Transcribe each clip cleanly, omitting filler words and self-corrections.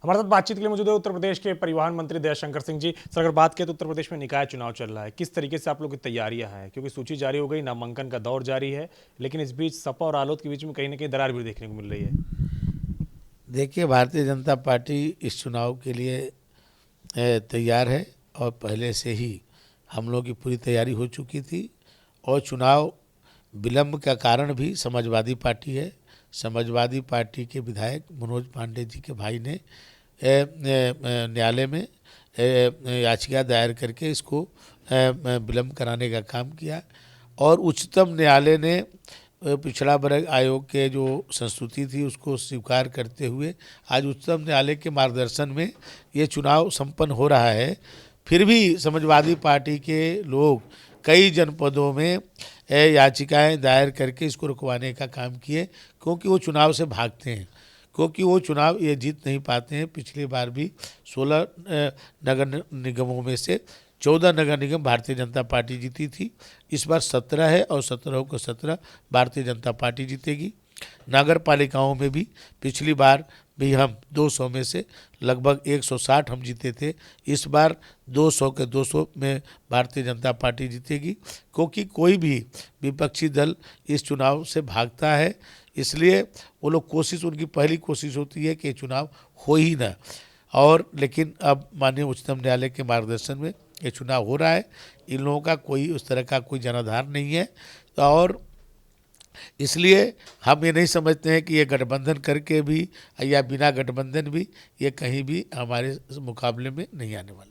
हमारे साथ बातचीत के लिए मौजूद है उत्तर प्रदेश के परिवहन मंत्री दयाशंकर सिंह जी। सर, अगर बात करें तो उत्तर प्रदेश में निकाय चुनाव चल रहा है, किस तरीके से आप लोग की तैयारियां हैं? क्योंकि सूची जारी हो गई, नामांकन का दौर जारी है, लेकिन इस बीच सपा और रालोद के बीच में कहीं ना कहीं दरार भी देखने को मिल रही है। देखिए, भारतीय जनता पार्टी इस चुनाव के लिए तैयार है और पहले से ही हम लोगों की पूरी तैयारी हो चुकी थी। और चुनाव विलम्ब का कारण भी समाजवादी पार्टी है। समाजवादी पार्टी के विधायक मनोज पांडे जी के भाई ने न्यायालय में याचिका दायर करके इसको विलम्ब कराने का काम किया। और उच्चतम न्यायालय ने पिछड़ा वर्ग आयोग के जो संस्तुति थी उसको स्वीकार करते हुए आज उच्चतम न्यायालय के मार्गदर्शन में ये चुनाव संपन्न हो रहा है। फिर भी समाजवादी पार्टी के लोग कई जनपदों में याचिकाएं दायर करके इसको रुकवाने का काम किए, क्योंकि वो चुनाव से भागते हैं, क्योंकि वो चुनाव ये जीत नहीं पाते हैं। पिछली बार भी 16 नगर निगमों में से 14 नगर निगम भारतीय जनता पार्टी जीती थी। इस बार 17 है और 17 को 17 भारतीय जनता पार्टी जीतेगी। नगर पालिकाओं में भी पिछली बार भी हम 200 में से लगभग 160 हम जीते थे। इस बार 200 के 200 में भारतीय जनता पार्टी जीतेगी, क्योंकि कोई भी विपक्षी दल इस चुनाव से भागता है। इसलिए वो लोग उनकी पहली कोशिश होती है कि ये चुनाव हो ही ना। और लेकिन अब माननीय उच्चतम न्यायालय के मार्गदर्शन में ये चुनाव हो रहा है। इन लोगों का कोई उस तरह का कोई जनाधार नहीं है, और इसलिए हम ये नहीं समझते हैं कि ये गठबंधन करके भी या बिना गठबंधन भी ये कहीं भी हमारे मुकाबले में नहीं आने वाले।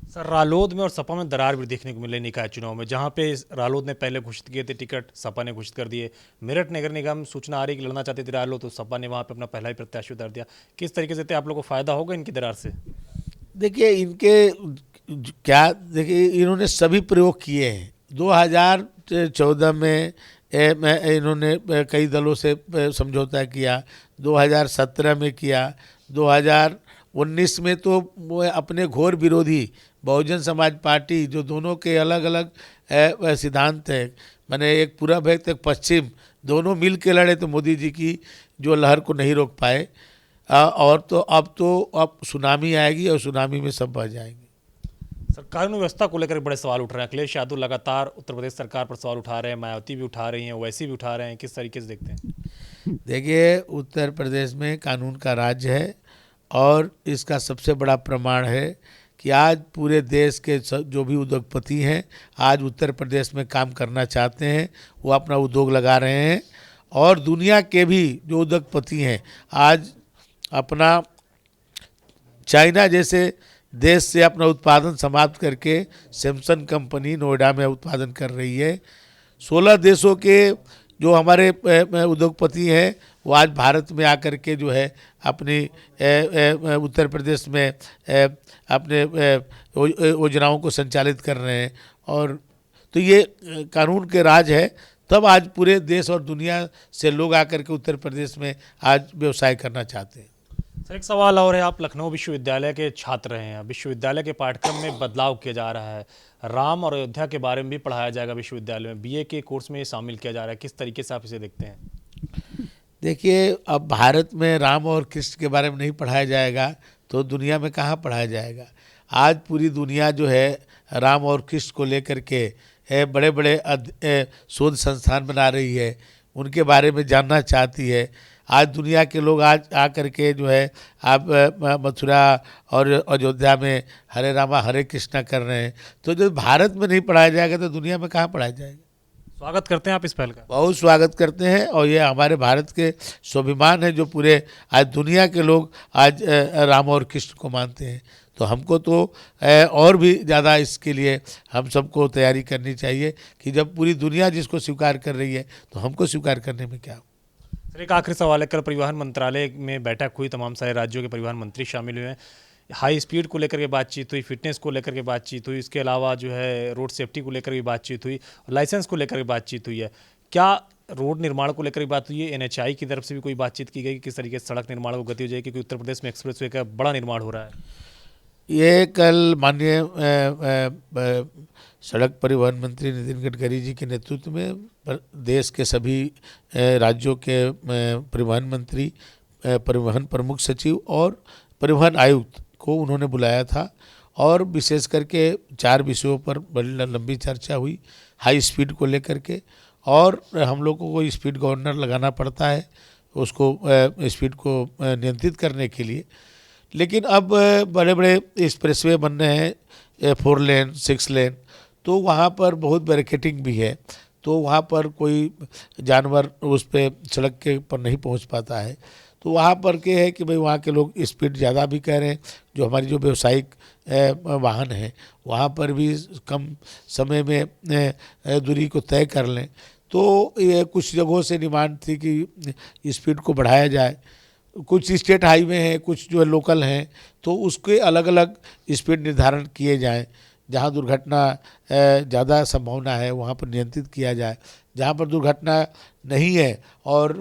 सर, रालोद में और सपा में दरार भी देखने को मिले निकाय चुनाव में, जहां पे रालोद ने पहले घोषित किए थे टिकट, सपा ने घोषित कर दिए। मेरठ नगर निगम सूचना आ रही कि लड़ना चाहती थी रालोद, तो सपा ने वहां पे अपना पहला ही प्रत्याशी उतार दिया। किस तरीके से आप लोग को फायदा होगा इनकी दरार से? देखिए, देखिए इन्होंने सभी प्रयोग किए हैं। 2014 में इन्होंने कई दलों से समझौता किया, 2017 में किया, 2019 में तो वो अपने घोर विरोधी बहुजन समाज पार्टी, जो दोनों के अलग अलग सिद्धांत हैं, मैंने एक पूरब है तो एक पश्चिम, दोनों मिल के लड़े तो मोदी जी की जो लहर को नहीं रोक पाए। और तो अब सुनामी आएगी और सुनामी में सब बह जाएंगे। सर, कानून व्यवस्था को लेकर बड़े सवाल उठ रहे हैं। अखिलेश यादव लगातार उत्तर प्रदेश सरकार पर सवाल उठा रहे हैं, मायावती भी उठा रही हैं, ओवैसी भी उठा रहे हैं। किस तरीके से देखते हैं? देखिए, उत्तर प्रदेश में कानून का राज्य है, और इसका सबसे बड़ा प्रमाण है कि आज पूरे देश के जो भी उद्योगपति हैं आज उत्तर प्रदेश में काम करना चाहते हैं, वो अपना उद्योग लगा रहे हैं। और दुनिया के भी जो उद्योगपति हैं आज अपना चाइना जैसे देश से अपना उत्पादन समाप्त करके सैमसंग कंपनी नोएडा में उत्पादन कर रही है। 16 देशों के जो हमारे उद्योगपति हैं वो आज भारत में आकर के जो है अपनी उत्तर प्रदेश में अपने योजनाओं को संचालित कर रहे हैं। और तो ये कानून के राज है, तब आज पूरे देश और दुनिया से लोग आकर के उत्तर प्रदेश में आज व्यवसाय करना चाहते हैं। सर, एक सवाल और है। आप लखनऊ विश्वविद्यालय के छात्र हैं। विश्वविद्यालय के पाठ्यक्रम में बदलाव किया जा रहा है, राम और अयोध्या के बारे में भी पढ़ाया जाएगा विश्वविद्यालय में, बीए के कोर्स में ये शामिल किया जा रहा है। किस तरीके से आप इसे देखते हैं? देखिए, अब भारत में राम और कृष्ण के बारे में नहीं पढ़ाया जाएगा तो दुनिया में कहाँ पढ़ाया जाएगा। आज पूरी दुनिया जो है राम और कृष्ण को लेकर के बड़े बड़े शोध संस्थान बना रही है, उनके बारे में जानना चाहती है। आज दुनिया के लोग आज आकर के जो है आप मथुरा और अयोध्या में हरे रामा हरे कृष्णा कर रहे हैं। तो जब भारत में नहीं पढ़ाया जाएगा तो दुनिया में कहाँ पढ़ाया जाएगा। स्वागत करते हैं आप इस पहल का? बहुत स्वागत करते हैं, और ये हमारे भारत के स्वाभिमान है जो पूरे आज दुनिया के लोग आज राम और कृष्ण को मानते हैं। तो हमको तो और भी ज़्यादा इसके लिए हम सबको तैयारी करनी चाहिए कि जब पूरी दुनिया जिसको स्वीकार कर रही है तो हमको स्वीकार करने में क्या। सर, एक आखिरी सवाल है। कल परिवहन मंत्रालय में बैठक हुई, तमाम सारे राज्यों के परिवहन मंत्री शामिल हुए हैं। हाई स्पीड को लेकर के बातचीत हुई, फिटनेस को लेकर के बातचीत हुई, इसके अलावा जो है रोड सेफ्टी को लेकर भी बातचीत हुई, लाइसेंस को लेकर के बातचीत हुई है। क्या रोड निर्माण को लेकर भी बात हुई है? एनएचआई की तरफ से भी कोई बातचीत की गई कि किस तरीके से सड़क निर्माण को गति हो जाएगी, क्योंकि उत्तर प्रदेश में एक्सप्रेसवे का बड़ा निर्माण हो रहा है? ये कल माननीय सड़क परिवहन मंत्री नितिन गडकरी जी के नेतृत्व में देश के सभी राज्यों के परिवहन मंत्री, परिवहन प्रमुख सचिव और परिवहन आयुक्त को उन्होंने बुलाया था और विशेष करके 4 विषयों पर बड़ी लंबी चर्चा हुई। हाई स्पीड को लेकर के, और हम लोगों को स्पीड गवर्नर लगाना पड़ता है उसको स्पीड को नियंत्रित करने के लिए। लेकिन अब बड़े बड़े एक्सप्रेसवे बन रहे हैं 4 लेन 6 लेन, तो वहाँ पर बहुत बैरिकेटिंग भी है, तो वहाँ पर कोई जानवर उस पे सड़क के पर नहीं पहुँच पाता है। तो वहाँ पर क्या है कि भाई वहाँ के लोग स्पीड ज़्यादा भी कह रहे हैं, जो हमारी जो व्यावसायिक वाहन है वहाँ पर भी कम समय में दूरी को तय कर लें। तो ये कुछ जगहों से डिमांड थी कि स्पीड को बढ़ाया जाए। कुछ स्टेट हाईवे हैं, कुछ जो है लोकल हैं, तो उसके अलग अलग स्पीड निर्धारण किए जाएं। जहाँ दुर्घटना ज़्यादा संभावना है वहाँ पर नियंत्रित किया जाए, जहाँ पर दुर्घटना नहीं है और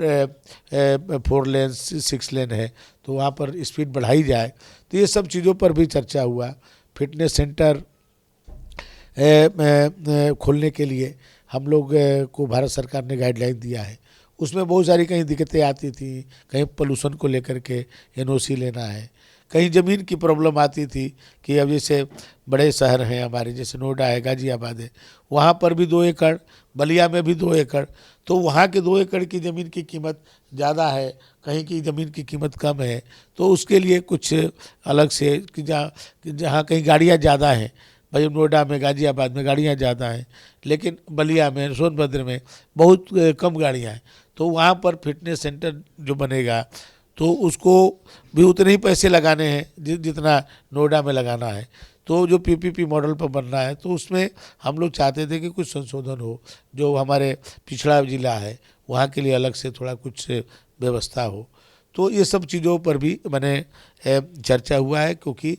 4 लेन 6 लेन है तो वहाँ पर स्पीड बढ़ाई जाए। तो ये सब चीज़ों पर भी चर्चा हुआ। फिटनेस सेंटर खोलने के लिए हम लोग को भारत सरकार ने गाइडलाइन दिया है। उसमें बहुत सारी कहीं दिक्कतें आती थी, कहीं पोल्यूशन को लेकर के एनओसी लेना है, कहीं ज़मीन की प्रॉब्लम आती थी कि अब जैसे बड़े शहर हैं हमारे, जैसे नोएडा है, गाज़ियाबाद है, वहाँ पर भी 2 एकड़, बलिया में भी 2 एकड़, तो वहाँ के 2 एकड़ की ज़मीन की कीमत ज़्यादा है, कहीं की ज़मीन की कीमत कम है। तो उसके लिए कुछ अलग से कि जहाँ कहीं गाड़ियाँ ज़्यादा हैं, भाई नोएडा में गाज़ियाबाद में गाड़ियाँ ज़्यादा हैं, लेकिन बलिया में सोनभद्र में बहुत कम गाड़ियाँ हैं, तो वहाँ पर फिटनेस सेंटर जो बनेगा तो उसको भी उतने ही पैसे लगाने हैं जितना नोएडा में लगाना है। तो जो पीपीपी मॉडल पर बनना है तो उसमें हम लोग चाहते थे कि कुछ संशोधन हो, जो हमारे पिछड़ा जिला है वहाँ के लिए अलग से थोड़ा कुछ व्यवस्था हो। तो ये सब चीज़ों पर भी मैंने चर्चा हुआ है, क्योंकि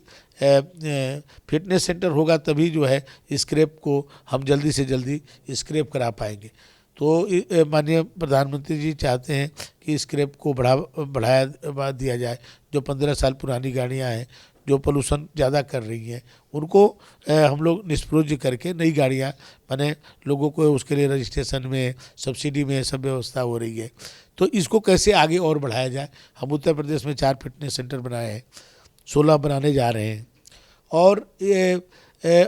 फिटनेस सेंटर होगा तभी जो है स्क्रैप को हम जल्दी से जल्दी स्क्रैप करा पाएंगे। तो माननीय प्रधानमंत्री जी चाहते हैं कि स्क्रैप को बढ़ाया दिया जाए। जो 15 साल पुरानी गाड़ियां हैं जो पोल्यूशन ज़्यादा कर रही हैं उनको हम लोग निष्प्रयोज्य करके नई गाड़ियां माने लोगों को उसके लिए रजिस्ट्रेशन में सब्सिडी में सब व्यवस्था हो रही है। तो इसको कैसे आगे और बढ़ाया जाए। हम उत्तर प्रदेश में 4 फिटनेस सेंटर बनाए हैं, 16 बनाने जा रहे हैं, और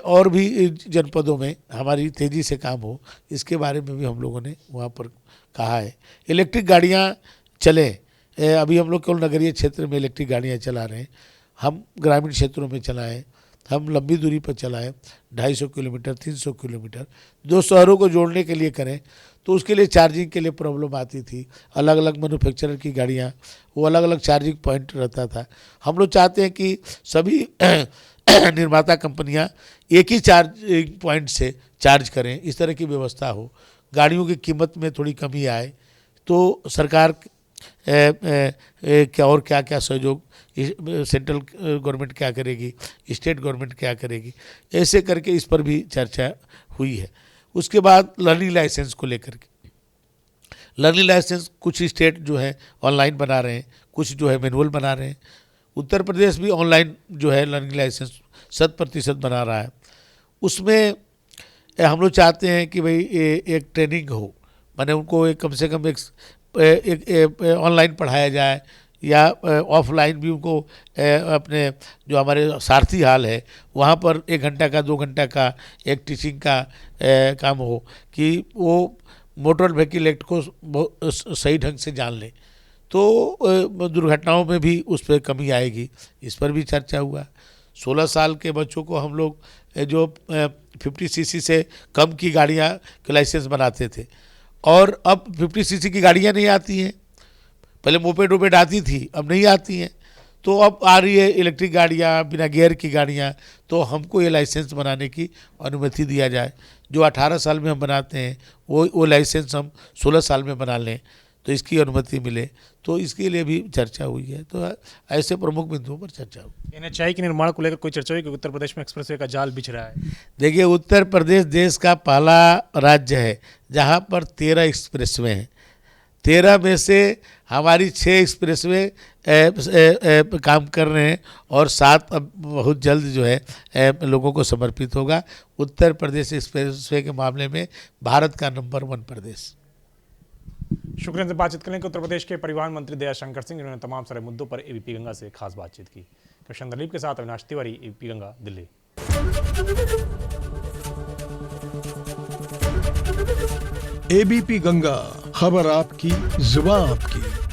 और भी जनपदों में हमारी तेज़ी से काम हो इसके बारे में भी हम लोगों ने वहाँ पर कहा है। इलेक्ट्रिक गाड़ियाँ चलें, अभी हम लोग केवल नगरीय क्षेत्र में इलेक्ट्रिक गाड़ियाँ चला रहे हैं, हम ग्रामीण क्षेत्रों में चलाएं, हम लंबी दूरी पर चलाएं, 250 किलोमीटर 300 किलोमीटर 2 शहरों को जोड़ने के लिए करें। तो उसके लिए चार्जिंग के लिए प्रॉब्लम आती थी, अलग अलग मैन्युफैक्चरर की गाड़ियाँ, वो अलग अलग चार्जिंग पॉइंट रहता था। हम लोग चाहते हैं कि सभी निर्माता कंपनियां एक ही चार्जिंग पॉइंट से चार्ज करें, इस तरह की व्यवस्था हो, गाड़ियों की कीमत में थोड़ी कमी आए। तो सरकार क्या और क्या क्या सहयोग, सेंट्रल गवर्नमेंट क्या करेगी, स्टेट गवर्नमेंट क्या करेगी, ऐसे करके इस पर भी चर्चा हुई है। उसके बाद लर्निंग लाइसेंस को लेकर के, लर्निंग लाइसेंस कुछ स्टेट जो है ऑनलाइन बना रहे हैं, कुछ जो है मैनुअल बना रहे हैं। उत्तर प्रदेश भी ऑनलाइन जो है लर्निंग लाइसेंस 100% बना रहा है। उसमें हम लोग चाहते हैं कि भाई एक ट्रेनिंग हो, माने उनको एक कम से कम एक ऑनलाइन पढ़ाया जाए या ऑफलाइन भी उनको अपने जो हमारे सारथी हाल है वहाँ पर 1 घंटा का 2 घंटा का एक टीचिंग का काम हो कि वो मोटर व्हीकल एक्ट को सही ढंग से जान लें। तो दुर्घटनाओं में भी उस पर कमी आएगी, इस पर भी चर्चा हुआ। 16 साल के बच्चों को हम लोग जो 50 सीसी से कम की गाड़ियाँ के लाइसेंस बनाते थे, और अब 50 सीसी की गाड़ियाँ नहीं आती हैं। पहले मोपेड वोपेड आती थी, अब नहीं आती हैं। तो अब आ रही है इलेक्ट्रिक गाड़ियाँ, बिना गियर की गाड़ियाँ। तो हमको ये लाइसेंस बनाने की अनुमति दिया जाए। जो 18 साल में हम बनाते हैं वो लाइसेंस हम 16 साल में बना लें, तो इसकी अनुमति मिले। तो इसके लिए भी चर्चा हुई है। तो ऐसे प्रमुख बिंदुओं पर चर्चा हुई। एनएचआई के निर्माण को लेकर कोई चर्चा हुई कि उत्तर प्रदेश में एक्सप्रेसवे का जाल बिछ रहा है? देखिए, उत्तर प्रदेश देश का पहला राज्य है जहाँ पर 13 एक्सप्रेसवे हैं। 13 में से हमारी 6 एक्सप्रेसवे काम कर रहे हैं और 7 अब बहुत जल्द जो है लोगों को समर्पित होगा। उत्तर प्रदेश एक्सप्रेसवे के मामले में भारत का नंबर 1 प्रदेश। शुक्रिया से बातचीत करने के उत्तर प्रदेश के परिवहन मंत्री दयाशंकर सिंह, जिन्होंने तमाम सारे मुद्दों पर एबीपी गंगा से खास बातचीत की। कृष्ण दलीप के साथ अविनाश तिवारी, एबीपी गंगा, दिल्ली। एबीपी गंगा, खबर आपकी, जुबान आपकी।